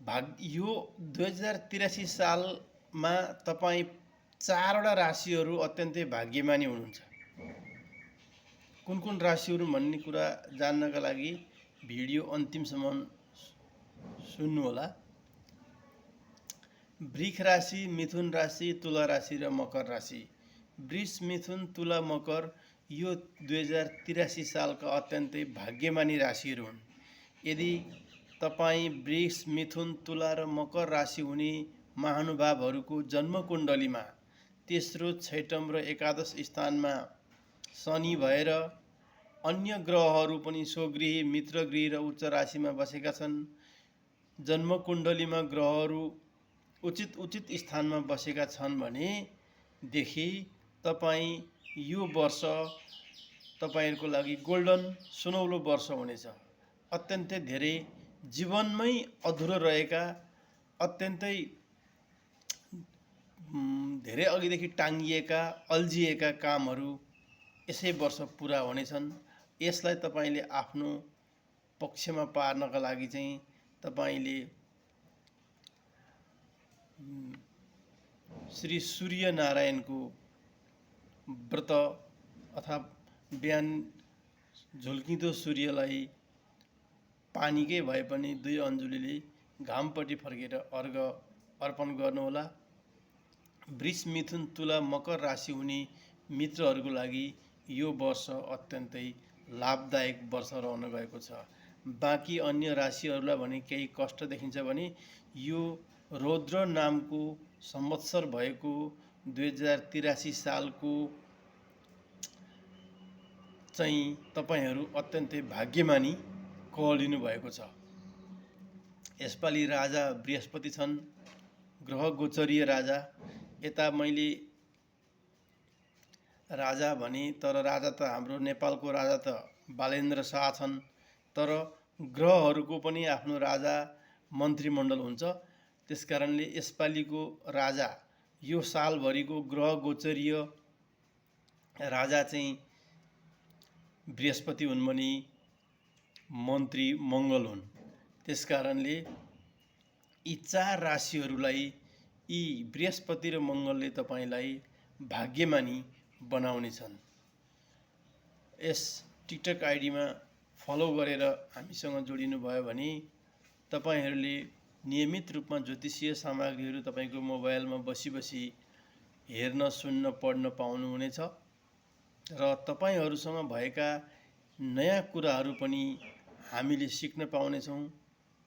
यो 2083 सालमा तपाईँ 4वटा राशिहरू अत्यन्तै भाग्यमानी हुनुहुन्छ। कुन कुन राशिहरू भन्ने कुरा जान्नका लागि भिडियो अन्तिमसम्म सुन्नुहोला। वृष राशि, मिथुन राशि, तुला राशि र मकर राशि। वृष, मिथुन, तुला, मकर यो 2083 सालका अत्यन्तै भाग्यमानी राशिहरू हुन्। यदि तपाईँ वृष, मिथुन, तुला र मकर राशि हुने महानुभावहरूको जन्मकुण्डलीमा तेस्रो, छैठौँ र एकादश स्थानमा शनि भएर अन्य ग्रहहरू पनि स्वगृही, मित्रगृही र उच्च राशिमा बसेका छन्। जन्मकुण्डलीमा ग्रहहरू उचित स्थानमा बसेका छन् भनेदेखि तपाईँ यो वर्ष तपाईहरूको लागि गोल्डन सुनौलो वर्ष हुनेछ। अत्यन्तै धेरै जीवनमै अधुरो रहेका, अत्यन्तै धेरै अघिदेखि टाङ्गिएका, अल्झिएका कामहरू यसै वर्ष पुरा हुनेछन्। यसलाई तपाईले आफ्नो पक्षमा पार्नका लागि चाहिँ तपाईले श्री सूर्यनारायणको व्रत अथवा बिहान झुल्किँदो सूर्यलाई पानीकै भए पनि 2 अन्जुलीले घामपट्टि फर्केर अर्घ अर्पण गर्नुहोला। वृष, मिथुन, तुला, मकर राशि हुने मित्रहरूको लागि यो वर्ष अत्यन्तै लाभदायक वर्ष रहन गएको छ। बाँकी अन्य राशिहरूलाई भने केही कष्ट देखिन्छ भने यो रौद्र नामको संवत्सर भएको 2083 सालको चाहिँ तपाईहरू अत्यन्तै भाग्यमानी कहलिनु भएको छ। यसपालि राजा बृहस्पति छन्, ग्रह गोचरीय राजा। यता मैले राजा भने तर राजा त हाम्रो नेपालको राजा त बालेन्द्र शाह छन्, तर ग्रहहरूको पनि आफ्नो राजा मन्त्रीमण्डल हुन्छ। त्यसकारणले यसपालिको राजा यो सालभरिको ग्रह गोचरीय राजा चाहिँ बृहस्पति हुन् भने मन्त्री मङ्गल हुन्। त्यसकारणले यी 4 राशिहरूलाई यी बृहस्पति र मङ्गलले तपाईलाई भाग्यमानी बनाउनेछन्। यस टिकटक आइडीमा फलो गरेर हामीसँग जोडिनु भयो भने तपाईहरूले नियमित रूपमा ज्योतिषीय सामग्रीहरू तपाईको मोबाइलमा बसी हेर्न, सुन्न, पढ्न पाउनुहुनेछ र तपाईहरूसँग भएका नयाँ कुराहरू पनि हामीले सिक्न पाउनेछौँ।